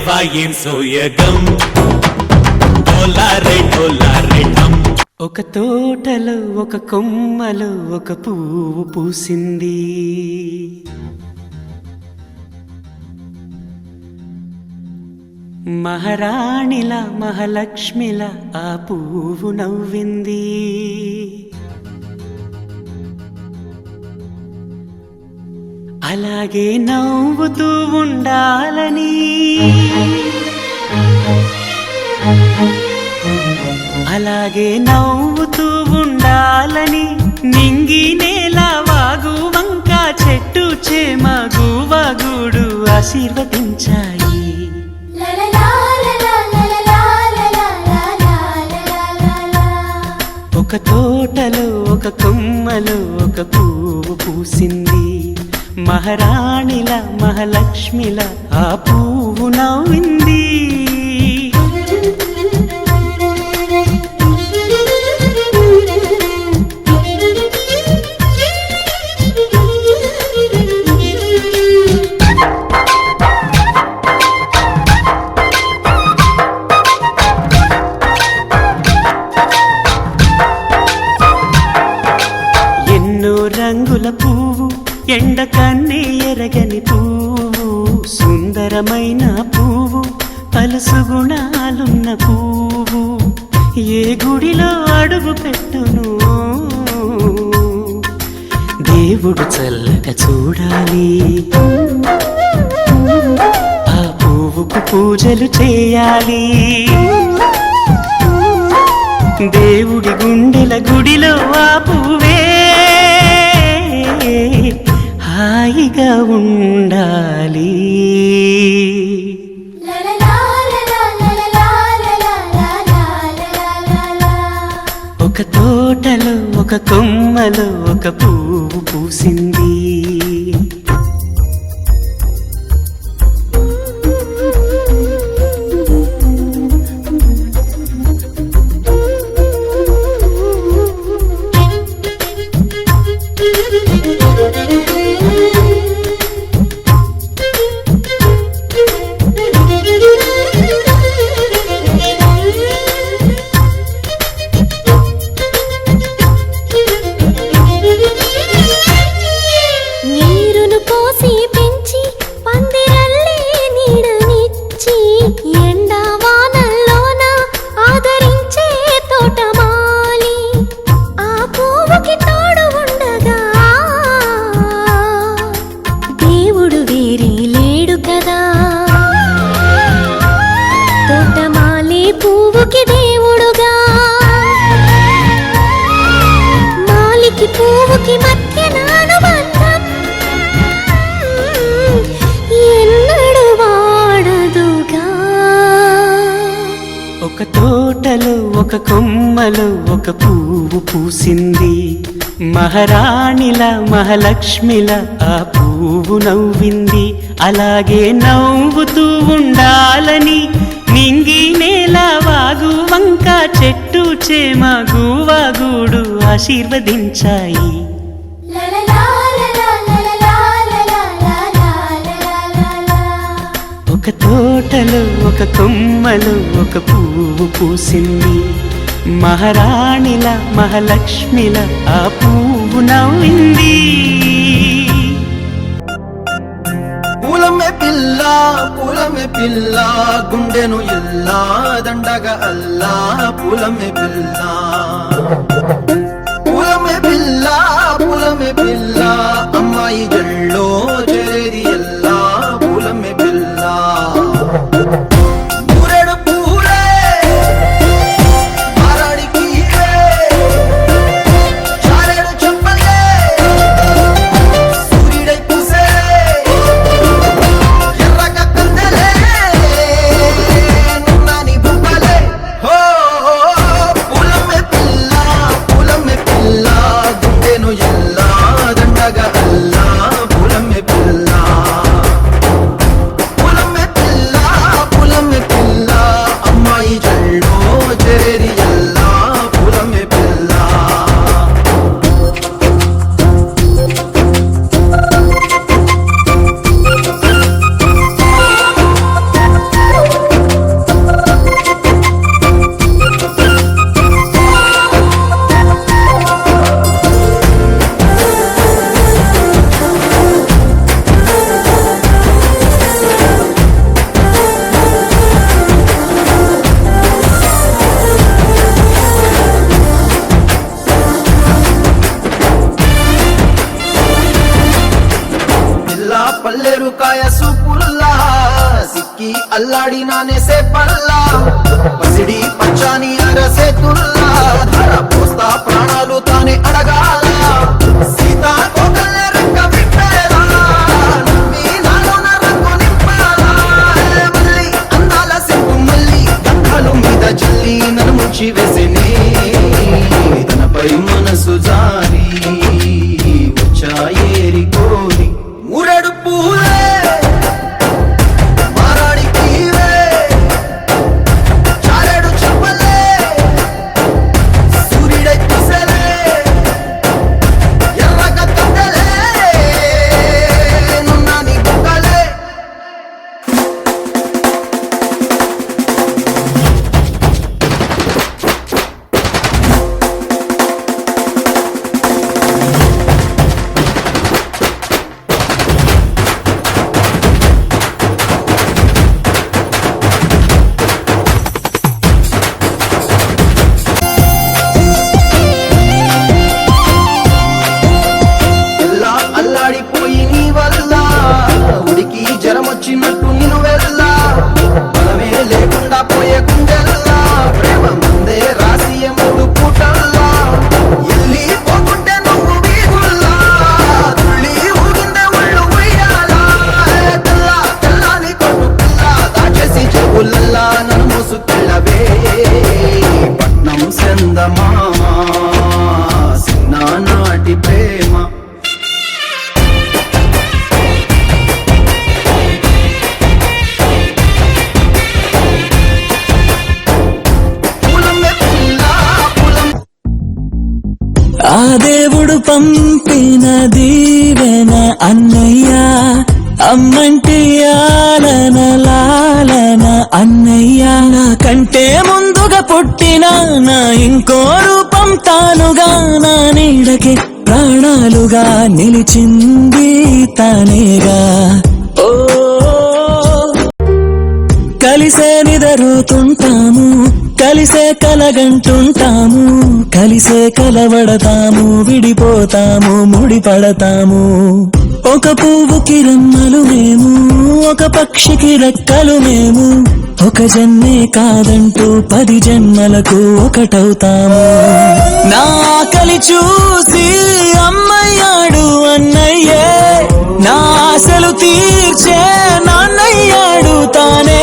దేవా ఏం సోయగం డోలారే డోలారే ఢమ్. ఒక తోటలో ఒక కొమ్మలో ఒక పువ్వు పూసింది, మహారాణిలా మహాలక్ష్మిలా ఆ పువ్వు నవ్వింది. అలాగే నవ్వుతూ ఉండాలని, అలాగే నవ్వుతూ ఉండాలని నింగి నేల వాగు వంక చెట్టు చేమ గువగూడు ఆశీర్వదించాయి. ఒక తోటలో ఒక కొమ్మలో ఒక పువ్వు పూసింది, మహారాణిల మహాలక్ష్మిల ఆ పువ్వు నవ్వింది. రంగుల పువ్వు ఎండ కన్నే ఎరగని పువ్వు, సుందరమైన పువ్వు పలుసు గుణాలున్న పువ్వు, ఏ గుడిలో అడుగు పెట్టును దేవుడు చల్లగా చూడాలి. ఆ పువ్వుకు పూజలు చేయాలి, దేవుడి గుండెల గుడిలో ఆ పువ్వే హాయిగా ఉండాలి. ఒక తోటలో ఒక కొమ్మలో ఒక పువ్వు పూసింది. పువ్వుకి దేవుడుగా మాలికి పువ్వుకి మధ్య అనుబంధం ఎన్నడు వాడదుగా. ఒక తోటలో ఒక కొమ్మలో ఒక పువ్వు పూసింది, మహారాణిల మహాలక్ష్మిల ఆ పువ్వు నవ్వింది. అలాగే నవ్వుతూ ఉండాలని నింగి నేల వాగు వంక చెట్టు చేమ గువగూడు ఆశీర్వదించాయి. ఒక తోటలో ఒక కొమ్మలో ఒక పువ్వు పూసింది, మహారాణిల మహాలక్ష్మిల ఆ పువ్వు నవ్వింది. పూలమే పిల్ల పూలమే పిల్ల గుండెను ఇల్లా దండగా అల్లా. పూలమే పిల్ల పూలమే పిల్ల పూలమే పిల్ల అమ్మాయి జల్లో చేరేది ఎల్లా. పూలమే పిల్ల అల్లాడినానేసే పల్లా పసిడి పచ్చాని అరసేతుల్లా ధర పోస్తా ప్రాణాలు తానే అడగాల సీతా కోకల్ల రెక్క విప్పేలా నమ్మి నాలోన రంగు నింపాలా మళ్ళీ అందాల సిగ్గు మళ్ళీ గంధాలు మీద జల్లి నన్ను ముంచి వేసినే తనపై మనసు జారి వచ్చాయేరి కోరి మురడు పూలే జ్వరమొచ్చినట్టు నిన్ను వెళ్ళా బలమే లేకుండా పోయే గుండెల్లా ప్రేమ ముందే రాసియ మూడు పూటల్లా ఎల్లి పోతుంటే నువ్వు వీగుల్లా తుళ్ళి ఊగిందే ఒళ్ళు ఉయ్యాలా తెల్లా తెల్లాని కొట్టు పిల్ల దాచేసి చెవులల్లా నన్ను మోసుకెళ్ళవే పట్నం సెందమామా సిన్నానాటి ప్రేమ ఆ దేవుడు పంపిన దీవెన అన్నయ్య అమ్మంటి ఆలన లాలన అన్నయ్య నా కంటే ముందుగా పుట్టిన నా ఇంకో రూపం తానుగా నా నీడకి ప్రాణాలుగా నిలిచింది తానేగా ఓ కలిసే నిదరుతుంటాము కలిసే కలగంటుంటాము కలిసే కలవడతాము విడిపోతాము ముడిపడతాము ఒక పువ్వుకి రెమ్మలు మేము ఒక పక్షికి రెక్కలు మేము ఒక జన్మే కాదంటూ 10 జన్మలకు ఒకటవుతాము నా కలి చూసి అమ్మయ్యాడు అన్నయ్యే నా ఆశలు తీర్చే నాన్నయ్యాడు తానే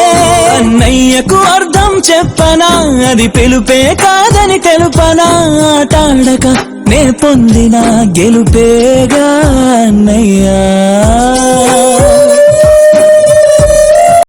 అన్నయ్యకు అర్థం చెప్పనా అది పిలుపే కాదని తెలుపనా ఆటాడక నే పొందిన గెలుపేగా అన్నయ్యా